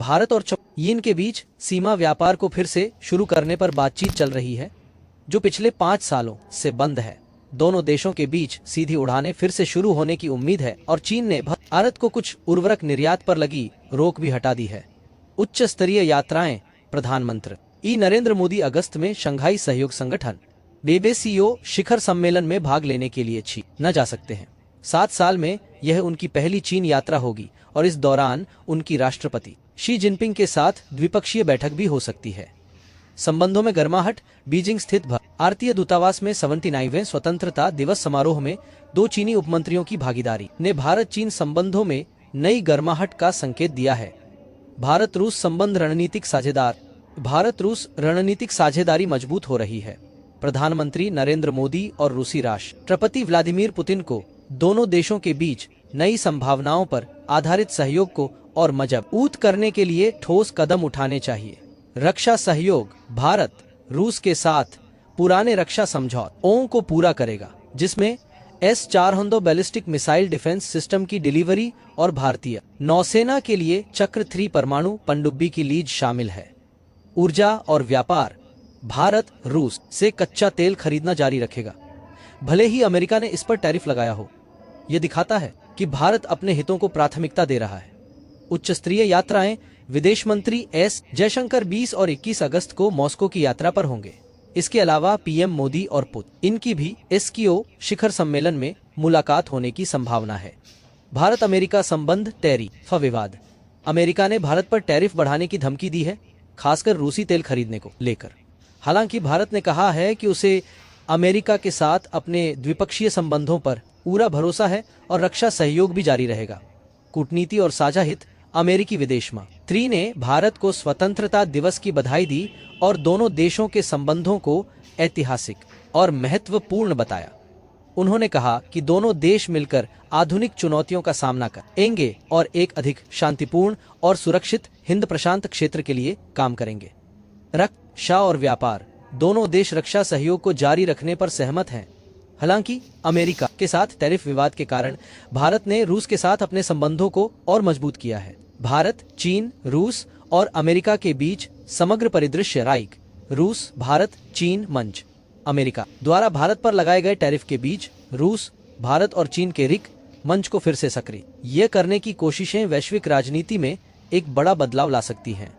भारत और चीन के बीच सीमा व्यापार को फिर से शुरू करने पर बातचीत चल रही है, जो पिछले 5 सालों से बंद है। दोनों देशों के बीच सीधी उड़ानें फिर से शुरू होने की उम्मीद है और चीन ने भारत को कुछ उर्वरक निर्यात पर लगी रोक भी हटा दी है। उच्च स्तरीय यात्राएं। प्रधानमंत्री नरेंद्र मोदी अगस्त में शंघाई सहयोग संगठन BBCO शिखर सम्मेलन में भाग लेने के लिए चीन न जा सकते हैं। 7 साल में यह उनकी पहली चीन यात्रा होगी और इस दौरान उनकी राष्ट्रपति शी जिनपिंग के साथ द्विपक्षीय बैठक भी हो सकती है। संबंधों में गर्माहट। बीजिंग स्थित भारतीय दूतावास में 79वें स्वतंत्रता दिवस समारोह में 2 चीनी उपमंत्रियों की भागीदारी ने भारत चीन संबंधों में नई गर्माहट का संकेत दिया है। भारत रूस संबंध रणनीतिक साझेदारी मजबूत हो रही है। प्रधानमंत्री नरेंद्र मोदी और रूसी राष्ट्रपति व्लादिमीर पुतिन को दोनों देशों के बीच नई संभावनाओं पर आधारित सहयोग को और मजबूत करने के लिए ठोस कदम उठाने चाहिए। रक्षा सहयोग। भारत रूस के साथ पुराने रक्षा समझौतों को पूरा करेगा, जिसमें S-400 ballistic missile defence system की डिलीवरी और भारतीय नौसेना के लिए चक्र 3 परमाणु पनडुब्बी की लीज शामिल है। ऊर्जा और व्यापार। भारत रूस से कच्चा तेल खरीदना जारी रखेगा, भले ही अमेरिका ने इस पर टैरिफ लगाया हो। यह दिखाता है कि भारत अपने हितों को प्राथमिकता दे रहा है। उच्च स्तरीय यात्राएं। विदेश मंत्री S जयशंकर 20 और 21 अगस्त को मॉस्को की यात्रा पर होंगे। इसके अलावा PM मोदी और पुतिन इनकी भी SKO शिखर सम्मेलन में मुलाकात होने की संभावना है। भारत अमेरिका संबंध। टैरिफ विवाद। अमेरिका ने भारत पर टैरिफ बढ़ाने की धमकी दी है, खासकर रूसी तेल खरीदने को लेकर। हालांकि भारत ने कहा है कि उसे अमेरिका के साथ अपने द्विपक्षीय संबंधों पर पूरा भरोसा है और रक्षा सहयोग भी जारी रहेगा। कूटनीति और साझा हित। अमेरिकी विदेश मंत्री ने भारत को स्वतंत्रता दिवस की बधाई दी और दोनों देशों के संबंधों को ऐतिहासिक और महत्वपूर्ण बताया। उन्होंने कहा कि दोनों देश मिलकर आधुनिक चुनौतियों का सामना करेंगे और एक अधिक शांतिपूर्ण और सुरक्षित हिंद प्रशांत क्षेत्र के लिए काम करेंगे। रक्षा और व्यापार। दोनों देश रक्षा सहयोग को जारी रखने पर सहमत हैं। हालांकि अमेरिका के साथ टैरिफ विवाद के कारण भारत ने रूस के साथ अपने संबंधों को और मजबूत किया है। भारत, चीन, रूस और अमेरिका के बीच समग्र परिदृश्य। रूस, भारत, चीन मंच। अमेरिका द्वारा भारत पर लगाए गए टैरिफ के बीच रूस, भारत और चीन के मंच को फिर से सक्रिय करने की कोशिशें वैश्विक राजनीति में एक बड़ा बदलाव ला सकती हैं।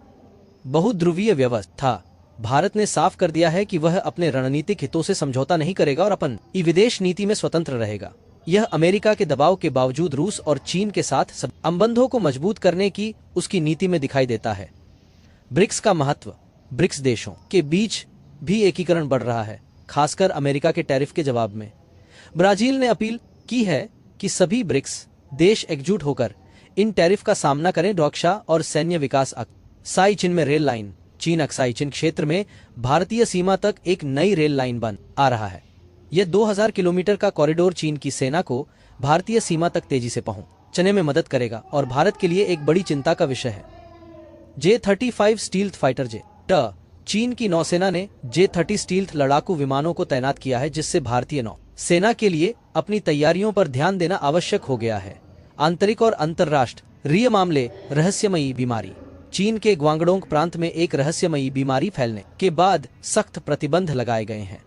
बहुध्रुवीय व्यवस्था। भारत ने साफ कर दिया है कि वह अपने रणनीतिक हितों से समझौता नहीं करेगा और अपनी विदेश नीति में स्वतंत्र रहेगा। यह अमेरिका के दबाव के बावजूद रूस और चीन के साथ संबंधों को मजबूत करने की उसकी नीति में दिखाई देता है। ब्रिक्स का महत्व। ब्रिक्स देशों के बीच भी एकीकरण बढ़ रहा है, खासकर अमेरिका के टैरिफ के जवाब में। ब्राजील ने अपील की है कि सभी ब्रिक्स देश एकजुट होकर इन टैरिफ का सामना करें। रक्षा और सैन्य विकास। अक्साई चीन में रेल लाइन। चीन अक्साई चीन क्षेत्र में भारतीय सीमा तक एक नई रेल लाइन बन आ रहा है। यह 2000 किलोमीटर का कॉरिडोर चीन की सेना को भारतीय सीमा तक तेजी से पहुंचने में मदद करेगा और भारत के लिए एक बड़ी चिंता का विषय है। J-35 stealth fighter jet. चीन की नौसेना ने J-30 स्टील्थ लड़ाकू विमानों को तैनात किया है, जिससे भारतीय नौसेना के लिए अपनी तैयारियों पर ध्यान देना आवश्यक हो गया है। आंतरिक और अंतर्राष्ट्रीय मामले। रहस्यमयी बीमारी। चीन के ग्वांगडोंग प्रांत में एक रहस्यमयी बीमारी फैलने के बाद सख्त प्रतिबंध लगाए गए हैं।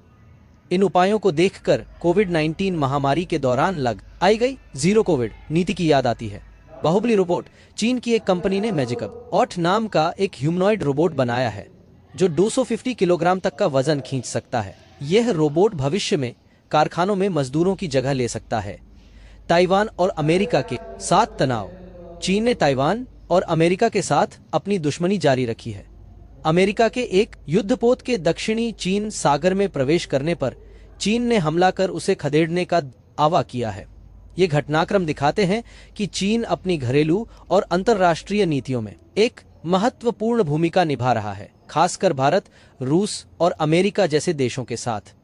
इन उपायों को देखकर कोविड-19 महामारी के दौरान लगाई गई जीरो कोविड नीति की याद आती है। बाहुबली रोबोट। चीन की एक कंपनी ने मैजिकबॉट नाम का एक ह्यूमनॉइड रोबोट बनाया है, जो 250 किलोग्राम तक का वजन खींच सकता है। यह रोबोट भविष्य में कारखानों में मजदूरों की जगह ले सकता है। ताइवान और अमेरिका के साथ तनाव। चीन ने ताइवान और अमेरिका के साथ अपनी दुश्मनी जारी रखी है। अमेरिका के एक युद्धपोत के दक्षिणी चीन सागर में प्रवेश करने पर चीन ने हमला कर उसे खदेड़ने का दावा किया है। ये घटनाक्रम दिखाते हैं कि चीन अपनी घरेलू और अंतर्राष्ट्रीय नीतियों में एक महत्वपूर्ण भूमिका निभा रहा है, खासकर भारत, रूस और अमेरिका जैसे देशों के साथ।